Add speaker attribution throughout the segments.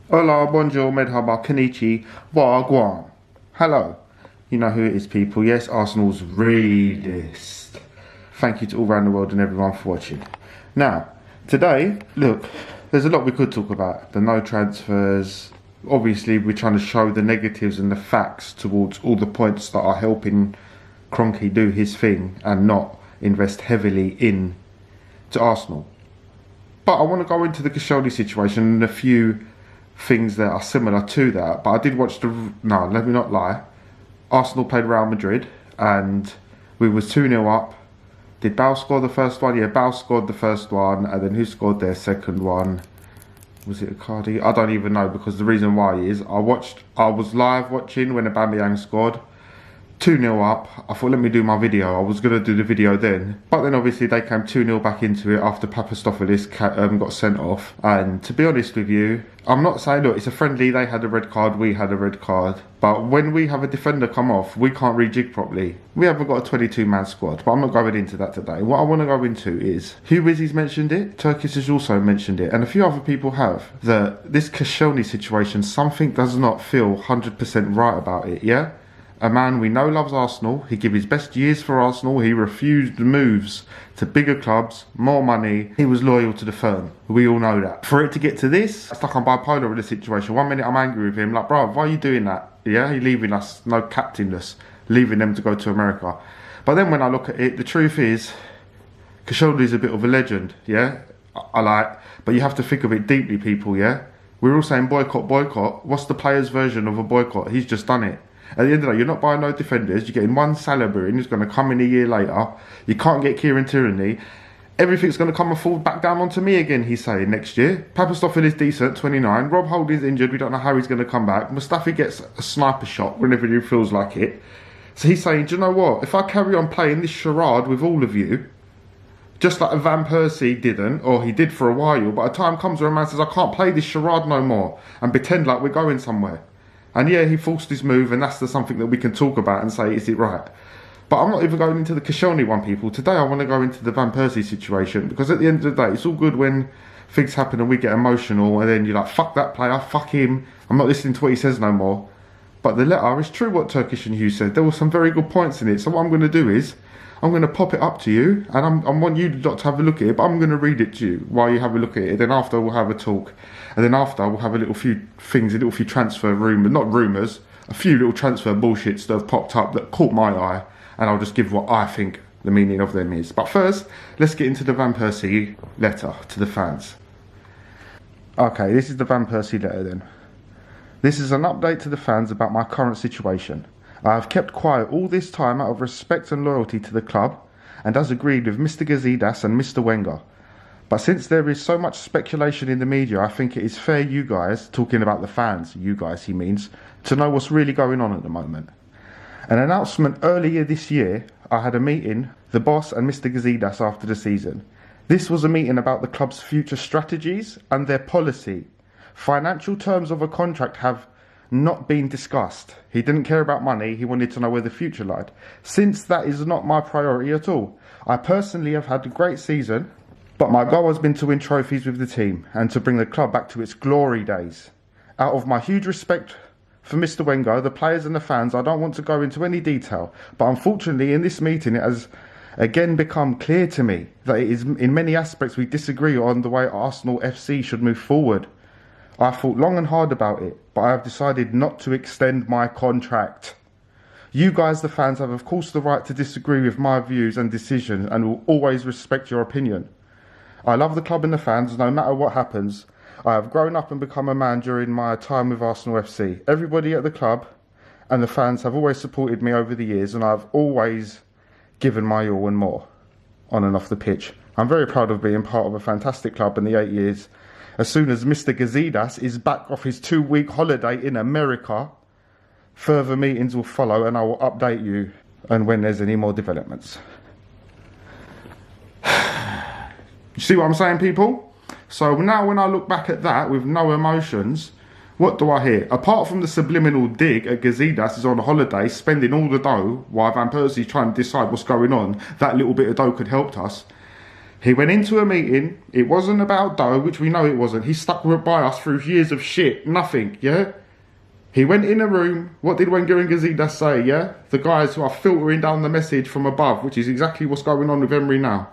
Speaker 1: Hola, bonjour, merhaba, konnichi, wagwan. Hello. You know who it is, people. Yes, Arsenal's realist. Thank you to all around the world and everyone for watching. Now, today, look, there's a lot we could talk about. The no transfers. Obviously, we're trying to show the negatives and the facts towards all the points that are helping Kroenke do his thing and not invest heavily in to Arsenal. But I want to go into the Koscielny situation and a few things that are similar to that. But I did watch no, let me not lie. Arsenal played Real Madrid and we was 2-0 up. Did Bale score the first one? Yeah, Bale scored the first one, and then who scored their second one? Was it Icardi? I don't even know, because the reason why is I was live watching when Aubameyang scored. 2-0 up. I thought, let me do my video. I was going to do the video then. But then obviously they came 2-0 back into it after Papastopoulos got sent off. And to be honest with you, I'm not saying, look, it's a friendly, they had a red card, we had a red card. But when we have a defender come off, we can't rejig properly. We haven't got a 22-man squad, but I'm not going into that today. What I want to go into is, Wizzy's mentioned it, Turkish has also mentioned it, and a few other people have, that this Koscielny situation, something does not feel 100% right about it, yeah? A man we know loves Arsenal, he gave his best years for Arsenal, he refused moves to bigger clubs, more money, he was loyal to the firm. We all know that. For it to get to this, it's like I'm bipolar in the situation. 1 minute I'm angry with him, like, bro, why are you doing that? Yeah, he leaving us, no captainless, leaving them to go to America. But then when I look at it, the truth is, Koscielny's a bit of a legend, yeah? I like, but you have to think of it deeply, people, yeah? We're all saying boycott, boycott. What's the player's version of a boycott? He's just done it. At the end of the day, you're not buying no defenders. You're getting one Salah in who's going to come in a year later. You can't get Kieran Tierney. Everything's going to come and fall back down onto me again, he's saying, next year. Papastopoulos is decent, 29. Rob Holding's injured. We don't know how he's going to come back. Mustafi gets a sniper shot whenever he feels like it. So he's saying, do you know what? If I carry on playing this charade with all of you, just like Van Persie didn't, or he did for a while, but a time comes where a man says, I can't play this charade no more and pretend like we're going somewhere. And yeah, he forced his move, and that's something that we can talk about and say, is it right? But I'm not even going into the Koscielny one, people. Today I want to go into the Van Persie situation, because at the end of the day, it's all good when things happen and we get emotional, and then you're like, fuck that player, fuck him, I'm not listening to what he says no more. But the letter is true what Turkish and Hughes said. There were some very good points in it. So what I'm going to do is, I'm going to pop it up to you, and I want you lot to have a look at it, but I'm going to read it to you while you have a look at it. Then after we'll have a talk, and then after we'll have a few transfer rumours, not rumours, a few little transfer bullshits that have popped up that caught my eye, and I'll just give what I think the meaning of them is. But first, let's get into the Van Persie letter to the fans. Okay, this is the Van Persie letter then. This is an update to the fans about my current situation. I have kept quiet all this time out of respect and loyalty to the club, and as agreed with Mr. Gazidis and Mr. Wenger. But since there is so much speculation in the media, I think it is fair you guys, talking about the fans, you guys he means, to know what's really going on at the moment. An announcement earlier this year, I had a meeting, the boss and Mr. Gazidis after the season. This was a meeting about the club's future strategies and their policy. Financial terms of a contract have not been discussed. He didn't care about money, he wanted to know where the future lied. Since that is not my priority at all. I personally have had a great season, but my goal has been to win trophies with the team and to bring the club back to its glory days. Out of my huge respect for Mr. Wenger, the players and the fans, I don't want to go into any detail, but unfortunately in this meeting it has again become clear to me that it is in many aspects we disagree on the way Arsenal FC should move forward. I thought long and hard about it, but I have decided not to extend my contract. You guys, the fans, have of course the right to disagree with my views and decisions and will always respect your opinion. I love the club and the fans, no matter what happens. I have grown up and become a man during my time with Arsenal FC. Everybody at the club and the fans have always supported me over the years, and I've always given my all and more, on and off the pitch. I'm very proud of being part of a fantastic club in the 8 years. As soon as Mr. Gazidis is back off his 2-week holiday in America, further meetings will follow and I will update you and when there's any more developments. You see what I'm saying, people? So now when I look back at that with no emotions, what do I hear? Apart from the subliminal dig at Gazidis is on holiday, spending all the dough while Van Persie's trying to decide what's going on, that little bit of dough could help us. He went into a meeting. It wasn't about dough, which we know it wasn't. He stuck by us through years of shit. Nothing, yeah? He went in a room. What did Wenger and Gazidis say, yeah? The guys who are filtering down the message from above, which is exactly what's going on with Emery now.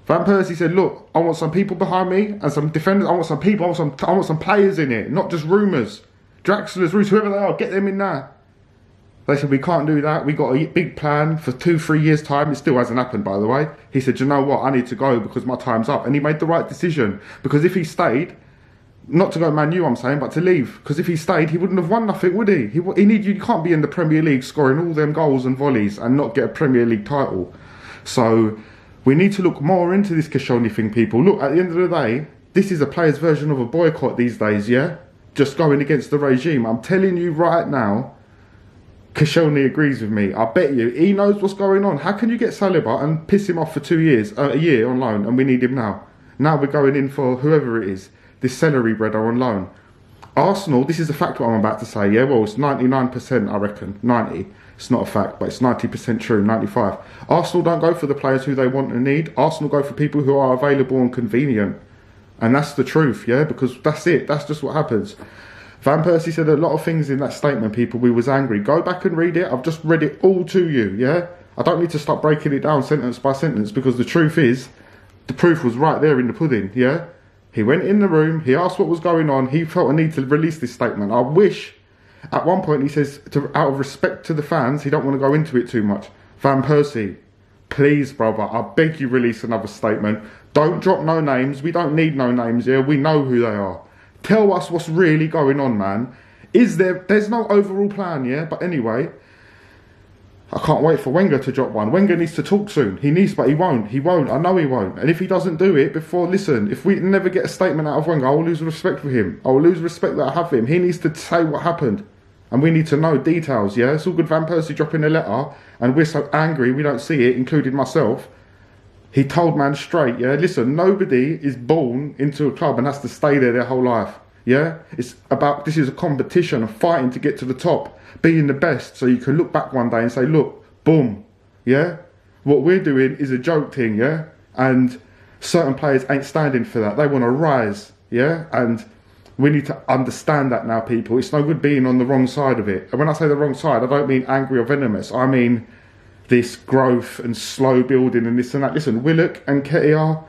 Speaker 1: Van Persie said, look, I want some people behind me and some defenders. I want some people. I want some players in it, not just rumours. Draxler's, Roos, whoever they are, get them in there. They said, we can't do that. We got a big plan for 2-3 years' time. It still hasn't happened, by the way. He said, you know what? I need to go because my time's up. And he made the right decision. Because if he stayed, not to go Man U, I'm saying, but to leave. Because if he stayed, he wouldn't have won nothing, would he? You can't be in the Premier League scoring all them goals and volleys and not get a Premier League title. So we need to look more into this Koscielny thing, people. Look, at the end of the day, this is a player's version of a boycott these days, yeah? Just going against the regime. I'm telling you right now, Koscielny agrees with me. I bet you he knows what's going on. How can you get Saliba and piss him off for 2 years, a year on loan, and we need him now? Now we're going in for whoever it is, this celery bread on loan. Arsenal, this is a fact what I'm about to say, yeah? Well, it's 99%, I reckon. 90. It's not a fact, but it's 90% true, 95. Arsenal don't go for the players who they want and need. Arsenal go for people who are available and convenient. And that's the truth, yeah? Because that's it. That's just what happens. Van Persie said a lot of things in that statement, people. We was angry. Go back and read it. I've just read it all to you, yeah? I don't need to start breaking it down sentence by sentence because the truth is, the proof was right there in the pudding, yeah? He went in the room. He asked what was going on. He felt a need to release this statement. I wish, at one point, he says, out of respect to the fans, he don't want to go into it too much. Van Persie, please, brother, I beg you release another statement. Don't drop no names. We don't need no names here. We know who they are. Tell us what's really going on, man. There's no overall plan, yeah? But anyway, I can't wait for Wenger to drop one. Wenger needs to talk soon. But he won't. He won't. I know he won't. And if he doesn't do it listen, if we never get a statement out of Wenger, I will lose respect for him. I will lose respect that I have for him. He needs to say what happened. And we need to know details, yeah? It's all good Van Persie dropping a letter, and we're so angry we don't see it, including myself. He told man straight, yeah? Listen, nobody is born into a club and has to stay there their whole life, yeah? This is a competition, a fighting to get to the top, being the best, so you can look back one day and say, look, boom, yeah? What we're doing is a joke thing, yeah? And certain players ain't standing for that. They want to rise, yeah? And we need to understand that now, people. It's no good being on the wrong side of it. And when I say the wrong side, I don't mean angry or venomous. I mean this growth and slow building and this and that. Listen, Willock and Ketia,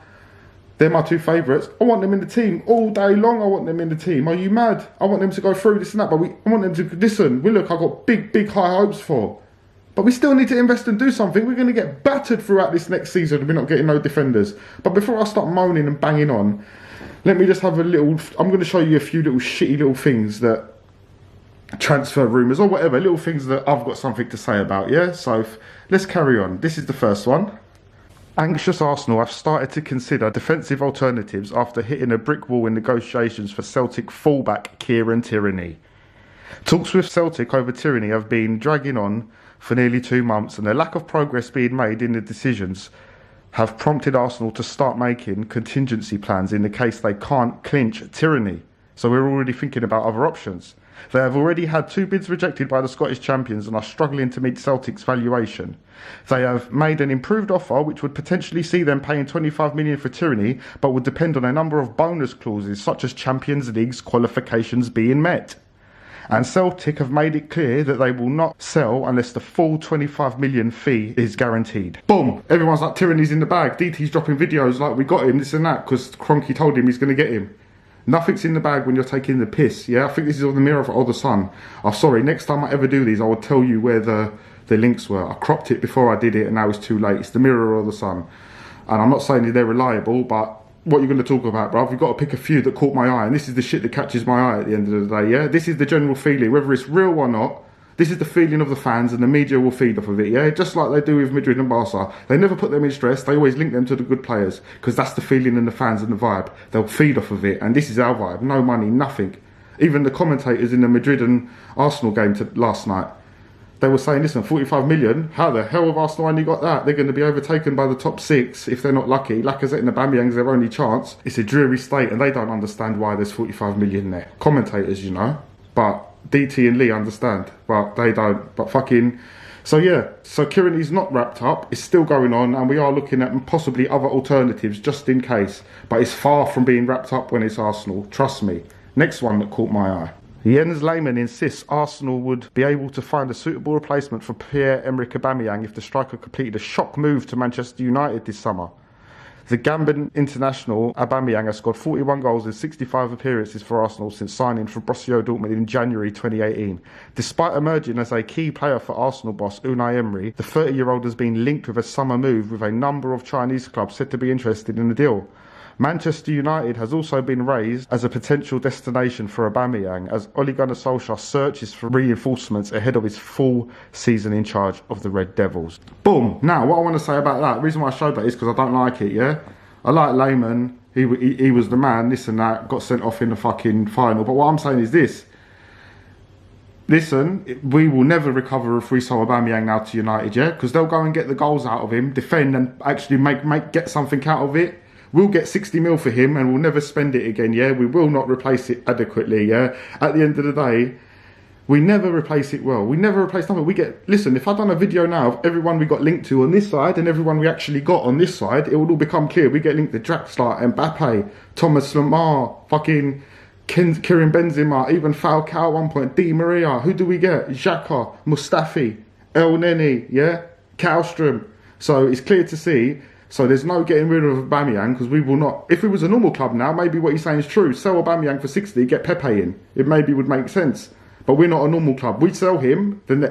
Speaker 1: they're my two favourites. I want them in the team all day long. I want them in the team. Are you mad? I want them to go through this and that. But I want them to listen. Willock, I got big high hopes for. But we still need to invest and do something. We're going to get battered throughout this next season if we're not getting no defenders. But before I start moaning and banging on, let me just have a little. I'm going to show you a few little shitty little things that transfer rumours or whatever, little things that I've got something to say about, yeah? So let's carry on. This is the first one. Anxious Arsenal have started to consider defensive alternatives after hitting a brick wall in negotiations for Celtic fullback Kieran Tierney. Talks with Celtic over Tierney have been dragging on for nearly 2 months, and the lack of progress being made in the decisions have prompted Arsenal to start making contingency plans in the case they can't clinch Tierney. So we're already thinking about other options. They have already had 2 bids rejected by the Scottish champions and are struggling to meet Celtic's valuation. They have made an improved offer which would potentially see them paying 25 million for Tierney, but would depend on a number of bonus clauses such as Champions League's qualifications being met. And Celtic have made it clear that they will not sell unless the full 25 million fee is guaranteed. Boom! Everyone's like, Tierney's in the bag. DT's dropping videos like, we got him, this and that, because Kroenke told him he's going to get him. Nothing's in the bag when you're taking the piss, yeah? I think this is on the Mirror or the Sun. Oh, sorry, next time I ever do these, I will tell you where the links were. I cropped it before I did it, and now it's too late. It's the Mirror or the Sun. And I'm not saying that they're reliable, but what you're going to talk about, bruv, you've got to pick a few that caught my eye, and this is the shit that catches my eye at the end of the day, yeah? This is the general feeling, whether it's real or not. This is the feeling of the fans, and the media will feed off of it, yeah? Just like they do with Madrid and Barca. They never put them in stress, they always link them to the good players, because that's the feeling and the fans and the vibe. They'll feed off of it, and this is our vibe. No money, nothing. Even the commentators in the Madrid and Arsenal game last night, they were saying, listen, 45 million, how the hell have Arsenal only got that? They're going to be overtaken by the top 6 if they're not lucky. Lacazette and Aubameyang's their only chance. It's a dreary state, and they don't understand why there's 45 million there. Commentators, you know, but DT and Lee understand, but they don't. But fucking So yeah, so Koscielny's not wrapped up. It's still going on, and we are looking at possibly other alternatives just in case. But it's far from being wrapped up when it's Arsenal. Trust me. Next one that caught my eye. Jens Lehmann insists Arsenal would be able to find a suitable replacement for Pierre-Emerick Aubameyang if the striker completed a shock move to Manchester United this summer. The Gambian international Aubameyang has scored 41 goals in 65 appearances for Arsenal since signing for Borussia Dortmund in January 2018. Despite emerging as a key player for Arsenal boss Unai Emery, the 30-year-old has been linked with a summer move with a number of Chinese clubs said to be interested in the deal. Manchester United has also been raised as a potential destination for Aubameyang as Ole Gunnar Solskjaer searches for reinforcements ahead of his full season in charge of the Red Devils. Boom! Now, what I want to say about that, the reason why I showed that is because I don't like it, yeah? I like Lehmann, he was the man, this and that, got sent off in the fucking final. But what I'm saying is this. Listen, we will never recover if we sell Aubameyang now to United, yeah? Because they'll go and get the goals out of him, defend and actually get something out of it. We'll get 60 mil for him and we'll never spend it again, yeah? We will not replace it adequately, yeah? At the end of the day, we never replace it well. We never replace nothing. Listen, if I've done a video now of everyone we got linked to on this side and everyone we actually got on this side, it will all become clear. We get linked to Draxler, Mbappe, Thomas Lemar, fucking Karim Benzema, even Falcao at one point, Di Maria. Who do we get? Xhaka, Mustafi, El Neni, yeah? Kallstrom. So it's clear to see. So there's no getting rid of Aubameyang because we will not. If it was a normal club now, maybe what you're saying is true. Sell Aubameyang for 60, get Pepe in. It maybe would make sense. But we're not a normal club. We sell him, then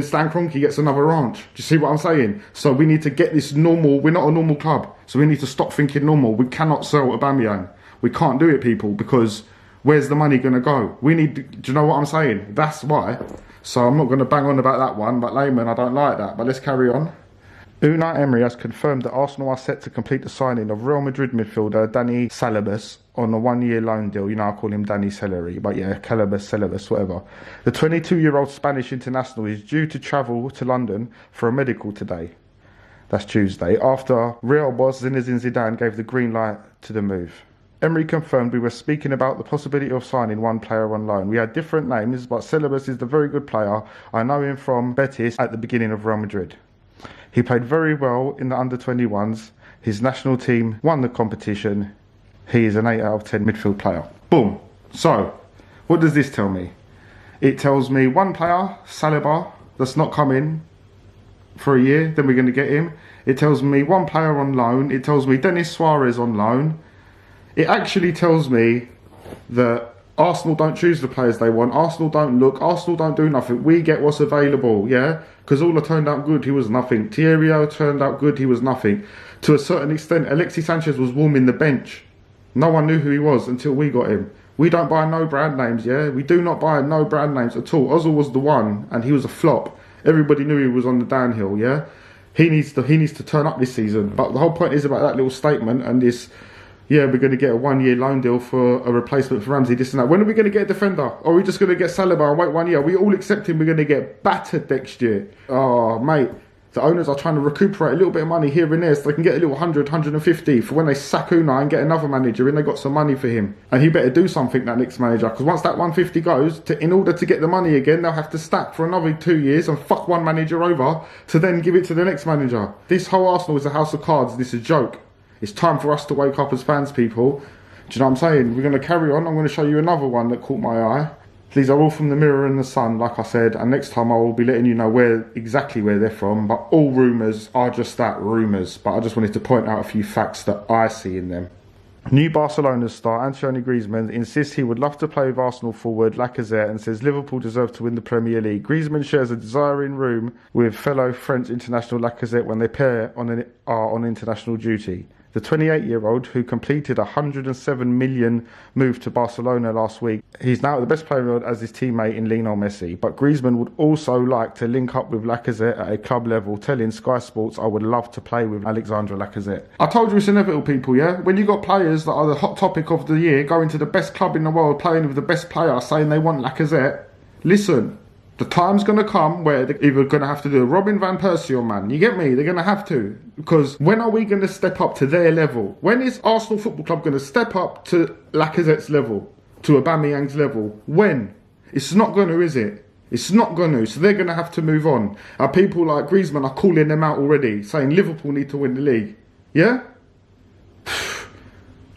Speaker 1: Stan Kroenke gets another ranch. Do you see what I'm saying? So we need to get this normal. We're not a normal club. So we need to stop thinking normal. We cannot sell Aubameyang. We can't do it, people, because where's the money going to go? Do you know what I'm saying? That's why. So I'm not going to bang on about that one. But Lehmann, I don't like that. But let's carry on. Unai Emery has confirmed that Arsenal are set to complete the signing of Real Madrid midfielder Dani Ceballos on a one-year loan deal. You know, I call him Danny Celery, but yeah, Ceballos, whatever. The 22-year-old Spanish international is due to travel to London for a medical today. That's Tuesday, after Real boss Zinedine Zidane gave the green light to the move. Emery confirmed we were speaking about the possibility of signing one player on loan. We had different names, but Ceballos is the very good player. I know him from Betis at the beginning of Real Madrid. He played very well in the under-21s. His national team won the competition. He is an 8 out of 10 midfield player. Boom. So, what does this tell me? It tells me one player, Saliba, that's not coming for a year, then we're going to get him. It tells me one player on loan. It tells me Denis Suarez on loan. It actually tells me that Arsenal don't choose the players they want. Arsenal don't look. Arsenal don't do nothing. We get what's available, yeah? Because Ola turned out good, he was nothing. Thierry turned out good, he was nothing. To a certain extent, Alexis Sanchez was warming the bench. No one knew who he was until we got him. We don't buy no brand names, yeah? We do not buy no brand names at all. Ozil was the one, and he was a flop. Everybody knew he was on the downhill, yeah? He needs to turn up this season. But the whole point is about that little statement and this... Yeah, we're going to get a one-year loan deal for a replacement for Ramsey, this and that. When are we going to get a defender? Or are we just going to get Saliba and wait 1 year? We all accepting we're going to get battered next year. Oh, mate. The owners are trying to recuperate a little bit of money here and there so they can get a little 100, 150 for when they sack Unai and get another manager and they got some money for him. And he better do something, that next manager, because once that 150 goes, in order to get the money again, they'll have to stack for another 2 years and fuck one manager over to then give it to the next manager. This whole Arsenal is a house of cards. This is a joke. It's time for us to wake up as fans, people. Do you know what I'm saying? We're going to carry on. I'm going to show you another one that caught my eye. These are all from the Mirror and the Sun, like I said. And next time I will be letting you know exactly where they're from. But all rumours are just that, rumours. But I just wanted to point out a few facts that I see in them. New Barcelona star Antoine Griezmann insists he would love to play with Arsenal forward Lacazette and says Liverpool deserve to win the Premier League. Griezmann shares a desire in room with fellow French international Lacazette when they pair are on international duty. The 28-year-old, who completed a 107 million move to Barcelona last week, he's now the best player as his teammate in Lionel Messi. But Griezmann would also like to link up with Lacazette at a club level, telling Sky Sports, I would love to play with Alexandre Lacazette. I told you it's inevitable, people, yeah? When you got players that are the hot topic of the year, going to the best club in the world, playing with the best player, saying they want Lacazette, listen. The time's going to come where they're either going to have to do a Robin van Persie or man. You get me? They're going to have to. Because when are we going to step up to their level? When is Arsenal Football Club going to step up to Lacazette's level? To Aubameyang's level? When? It's not going to, is it? It's not going to. So they're going to have to move on. People like Griezmann are calling them out already, saying Liverpool need to win the league. Yeah?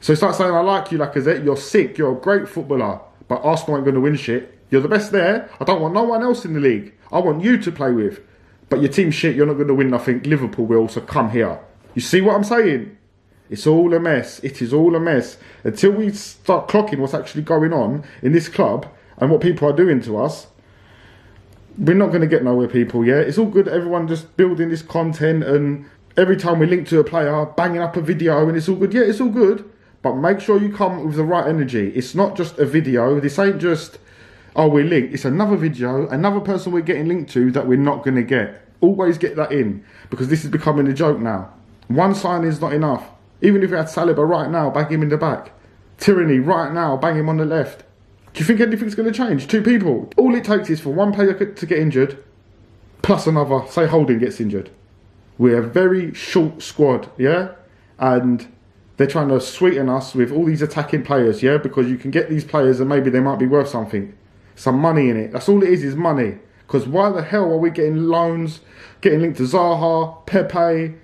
Speaker 1: So it's like saying, I like you, Lacazette. You're sick. You're a great footballer. But Arsenal ain't going to win shit. You're the best there. I don't want no one else in the league. I want you to play with. But your team's shit. You're not going to win nothing. Liverpool will. So come here. You see what I'm saying? It's all a mess. It is all a mess. Until we start clocking what's actually going on in this club and what people are doing to us, we're not going to get nowhere, people, yeah? It's all good, everyone just building this content, and every time we link to a player, banging up a video, and it's all good. Yeah, it's all good, but make sure you come with the right energy. It's not just a video. This ain't just, oh, we're linked. It's another video, another person we're getting linked to that we're not going to get. Always get that in, because this is becoming a joke now. One sign is not enough. Even if we had Saliba right now, bang him in the back. Tyranny right now, bang him on the left. Do you think anything's going to change? 2 people. All it takes is for one player to get injured, plus another, say Holding gets injured. We're a very short squad, yeah? And they're trying to sweeten us with all these attacking players, yeah? Because you can get these players and maybe they might be worth something. Some money in it. That's all it is money. Because why the hell are we getting loans, getting linked to Zaha, Pepe,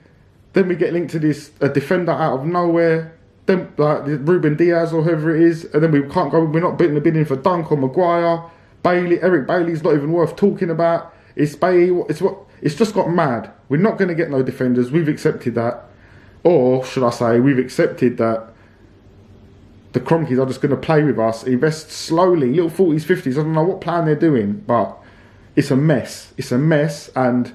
Speaker 1: then we get linked to this defender out of nowhere, then like Ruben Diaz or whoever it is, and then we can't go. We're not bidding for Dunk or Maguire, Bailey. Eric Bailey's not even worth talking about. It's Bailey. It's just got mad. We're not going to get no defenders. We've accepted that, or should I say, we've accepted that the Cronkies are just going to play with us, invest slowly, little 40s, 50s. I don't know what plan they're doing, but it's a mess. It's a mess, and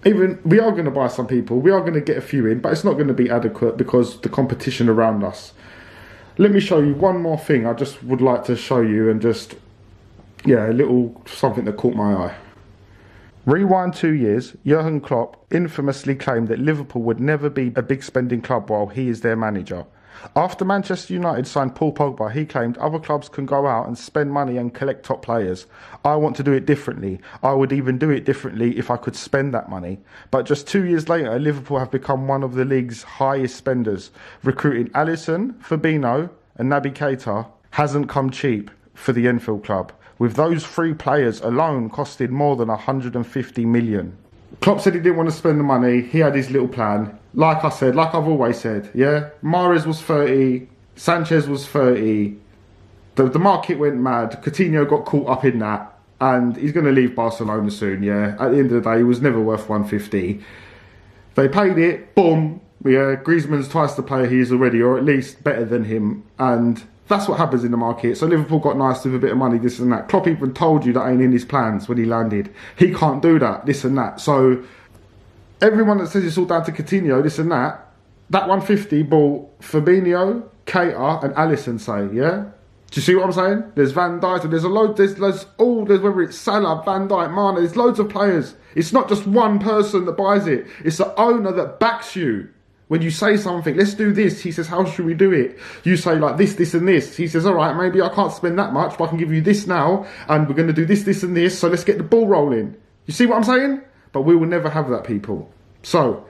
Speaker 1: even we are going to buy some people, we are going to get a few in, but it's not going to be adequate because the competition around us. Let me show you one more thing I just would like to show you, and just, yeah, a little something that caught my eye. Rewind 2 years, Jurgen Klopp infamously claimed that Liverpool would never be a big spending club while he is their manager. After Manchester United signed Paul Pogba, he claimed other clubs can go out and spend money and collect top players. I want to do it differently. I would even do it differently if I could spend that money. But just 2 years later, Liverpool have become one of the league's highest spenders. Recruiting Alisson, Fabinho and Naby Keita hasn't come cheap for the Enfield club, with those 3 players alone costing more than 150 million. Klopp said he didn't want to spend the money. He had his little plan. Like I said, like I've always said, yeah? Mahrez was 30. Sanchez was 30. The market went mad. Coutinho got caught up in that. And he's going to leave Barcelona soon, yeah? At the end of the day, he was never worth 150. They paid it. Boom. Yeah, Griezmann's twice the player he is already, or at least better than him. And that's what happens in the market. So Liverpool got nice with a bit of money, this and that. Klopp even told you that ain't in his plans when he landed. He can't do that, this and that. So everyone that says it's all down to Coutinho, this and that 150 bought Fabinho, Keita and Alisson, say, yeah? Do you see what I'm saying? There's Van Dijk, and there's a load, there's whether it's Salah, Van Dijk, Mane, there's loads of players. It's not just one person that buys it. It's the owner that backs you. When you say something, let's do this, he says, how should we do it? You say like this, this and this. He says, all right, maybe I can't spend that much, but I can give you this now, and we're going to do this, this and this, so let's get the ball rolling. You see what I'm saying? But we will never have that, people. So,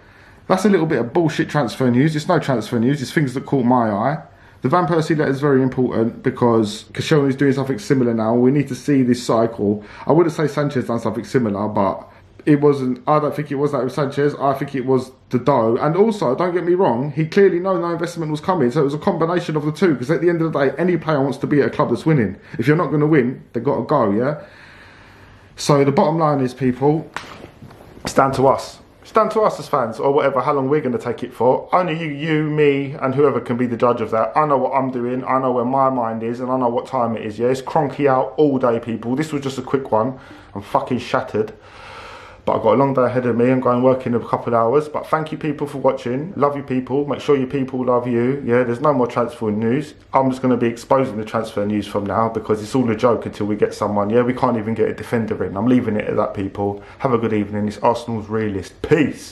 Speaker 1: that's a little bit of bullshit transfer news. It's no transfer news, it's things that caught my eye. The Van Persie letter is very important because Koscielny is doing something similar now. We need to see this cycle. I wouldn't say Sanchez done something similar, but it wasn't. I don't think it was that with Sanchez. I think it was the dough. And also, don't get me wrong, he clearly knew no investment was coming. So it was a combination of the two. Because at the end of the day, any player wants to be at a club that's winning. If you're not going to win, they've got to go, yeah? So the bottom line is, people, it's down to us. It's down to us as fans, or whatever, how long we're going to take it for. Only you, me, and whoever can be the judge of that. I know what I'm doing, I know where my mind is, and I know what time it is, yeah? It's cronky out all day, people. This was just a quick one. I'm fucking shattered. But I've got a long day ahead of me. I'm going to work in a couple of hours. But thank you, people, for watching. Love you, people. Make sure your people love you. Yeah, there's no more transfer news. I'm just going to be exposing the transfer news from now because it's all a joke until we get someone. Yeah, we can't even get a defender in. I'm leaving it at that, people. Have a good evening. It's Arsenal's Realist. Peace.